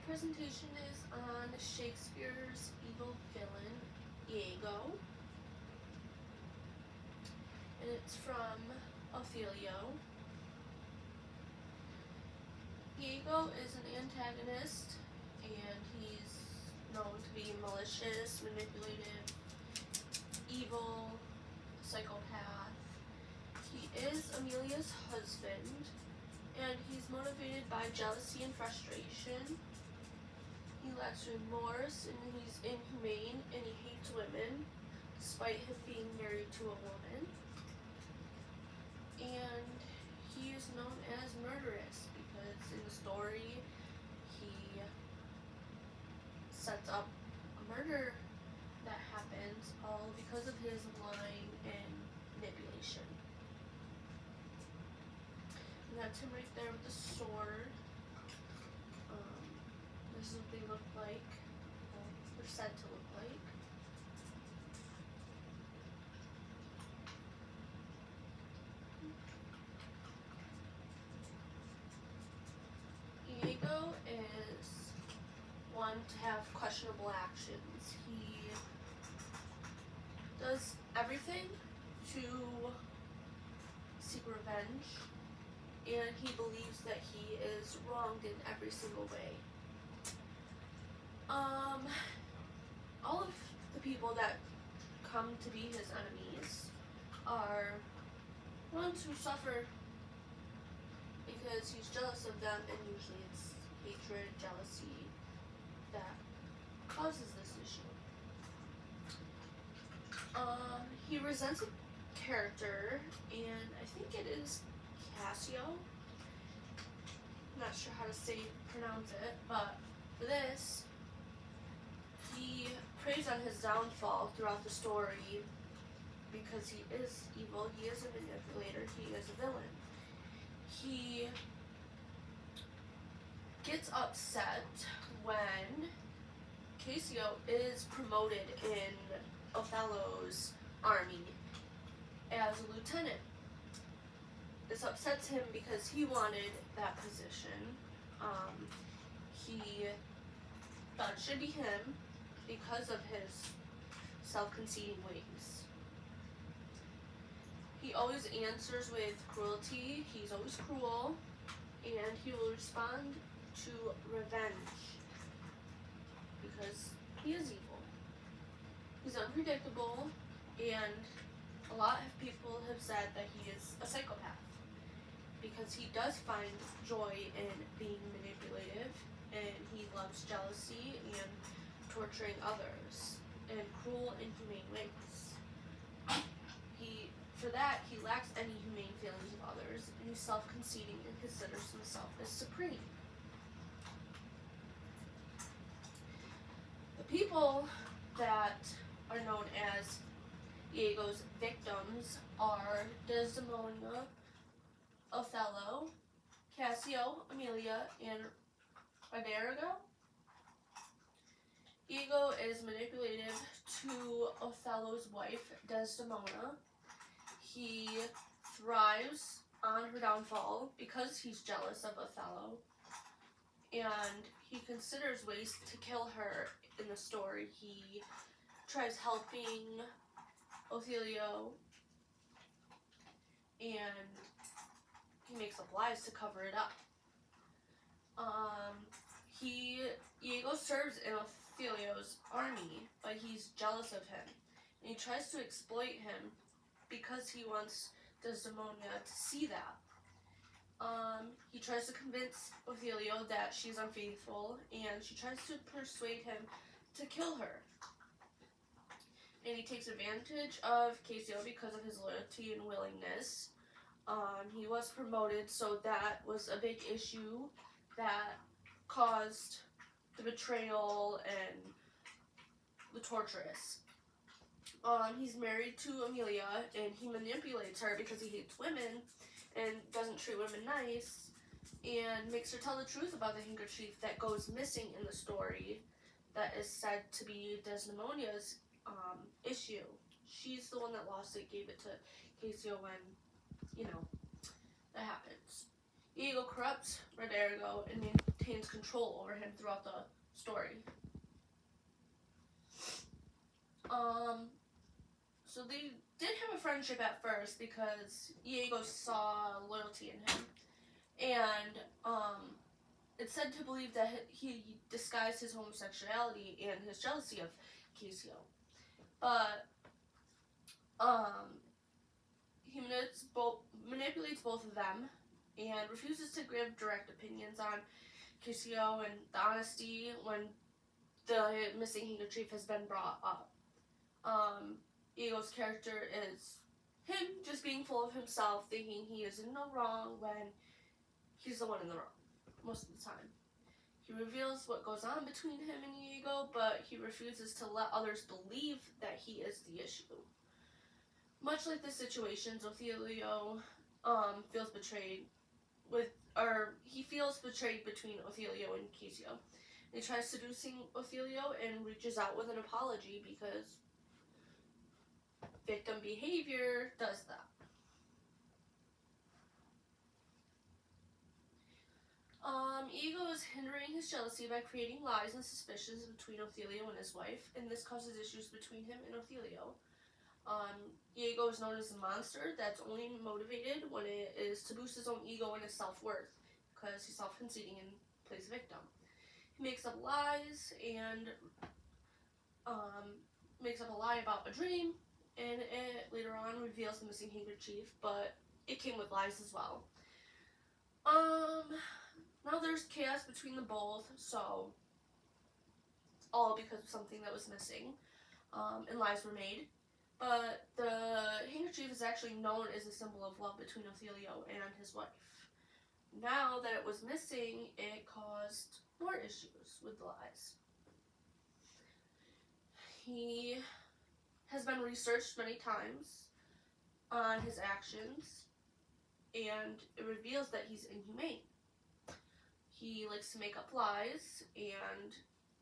presentation is on Shakespeare's evil villain, Iago, and it's from Othello. Iago is an antagonist, and he's known to be malicious, manipulative, evil, psychopath. He is Amelia's husband, and he's motivated by jealousy and frustration. He lacks remorse, and he's inhumane, and he hates women, despite him being married to a woman. And he is known as murderous because in the story he sets up a murder that happens all because of his lying and manipulation. And that's him right there with the sword. This is what they look like. They're said to look like. Iago is one to have questionable actions. He does everything to seek revenge, and he believes that he is wronged in every single way. All of the people that come to be his enemies are ones who suffer because he's jealous of them, and usually it's hatred, jealousy that causes this issue. He resents a character, and I think it is Cassio. I'm not sure how to pronounce it, but for this, he preys on his downfall throughout the story because he is evil, he is a manipulator, he is a villain. He gets upset when Cassio is promoted in Othello's army as a lieutenant. This upsets him because he wanted that position. He thought it should be him because of his self-conceiting ways. He always answers with cruelty. He's always cruel, and he will respond to revenge because he is evil. He's unpredictable, and a lot of people have said that he is a psychopath because he does find joy in being manipulative, and he loves jealousy and torturing others in cruel, inhumane ways. For that, he lacks any humane feelings of others, and he's self-conceiting and considers himself as supreme. The people that are known as Iago's victims are Desdemona, Othello, Cassio, Amelia, and Iago. Iago is manipulative to Othello's wife, Desdemona. He thrives on her downfall because he's jealous of Othello, and he considers ways to kill her in the story. He tries helping Othello, and he makes up lies to cover it up. Iago serves in Othello's army, but he's jealous of him, and he tries to exploit him because he wants Desdemona to see that. He tries to convince Othello that she's unfaithful, and she tries to persuade him to kill her. And he takes advantage of Cassio because of his loyalty and willingness. He was promoted, so that was a big issue that caused the betrayal and the torturous. He's married to Amelia, and he manipulates her because he hates women and doesn't treat women nice, and makes her tell the truth about the handkerchief that goes missing in the story that is said to be Desdemona's issue. She's the one that lost it, gave it to Cassio when, that happens. Iago corrupts Iago and maintains control over him throughout the story. So they did have a friendship at first because Iago saw loyalty in him, and it's said to believe that he disguised his homosexuality and his jealousy of Casio, but he manipulates both of them and refuses to give direct opinions on Casio and the honesty when the missing handkerchief has been brought up. Iago's character is him just being full of himself, thinking he is in no wrong when he's the one in the wrong most of the time. He reveals what goes on between him and Iago, but he refuses to let others believe that he is the issue. Much like the situations, Othelio feels betrayed he feels betrayed between Othelio and Casio. He tries seducing Othelio and reaches out with an apology because victim behavior does that. Iago is hindering his jealousy by creating lies and suspicions between Othelio and his wife, and this causes issues between him and Othelio. Iago is known as a monster that's only motivated when it is to boost his own ego and his self-worth, because he's self-conceiting and plays victim. He makes up lies and makes up a lie about a dream, and it later on reveals the missing handkerchief, but it came with lies as well. Now there's chaos between the both, so all because of something that was missing, and lies were made. But the handkerchief is actually known as a symbol of love between Othelio and his wife. Now that it was missing, it caused more issues with the lies. He has been researched many times on his actions, and it reveals that he's inhumane. He likes to make up lies and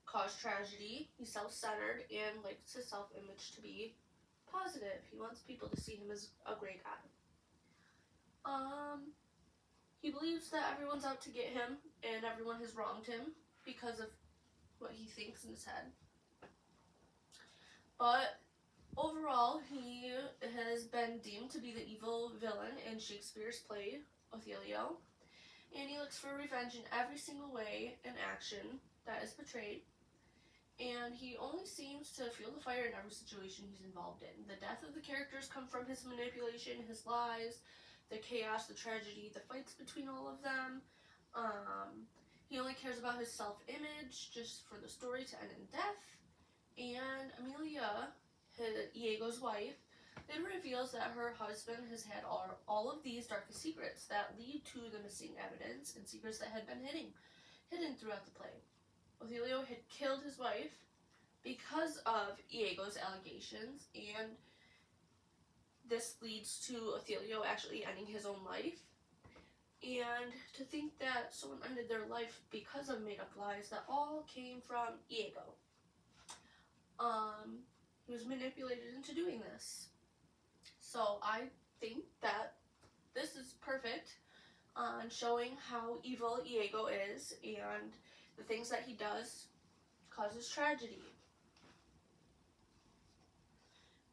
cause tragedy. He's self-centered and likes his self-image to be positive. He wants people to see him as a great guy. He believes that everyone's out to get him and everyone has wronged him because of what he thinks in his head. But overall, he has been deemed to be the evil villain in Shakespeare's play, Othelio, and he looks for revenge in every single way and action that is portrayed. And he only seems to feel the fire in every situation he's involved in. The death of the characters come from his manipulation, his lies, the chaos, the tragedy, the fights between all of them. He only cares about his self-image, just for the story to end in death. And Amelia, Iago's wife, then reveals that her husband has had all of these darkest secrets that lead to the missing evidence and secrets that had been hidden throughout the play. Othelio had killed his wife because of Iago's allegations, and this leads to Othelio actually ending his own life. And to think that someone ended their life because of made-up lies that all came from Iago. He was manipulated into doing this. So I think that this is perfect on showing how evil Iago is, and the things that he does causes tragedy.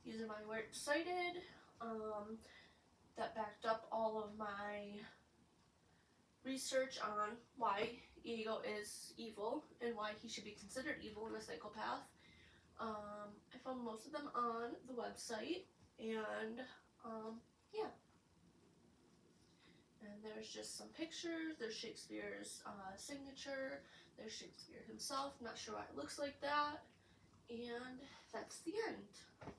These are my works cited that backed up all of my research on why Iago is evil and why he should be considered evil and a psychopath. I found most of them on the website, and yeah. And there's just some pictures. There's Shakespeare's signature. There's Shakespeare himself. Not sure why it looks like that. And that's the end.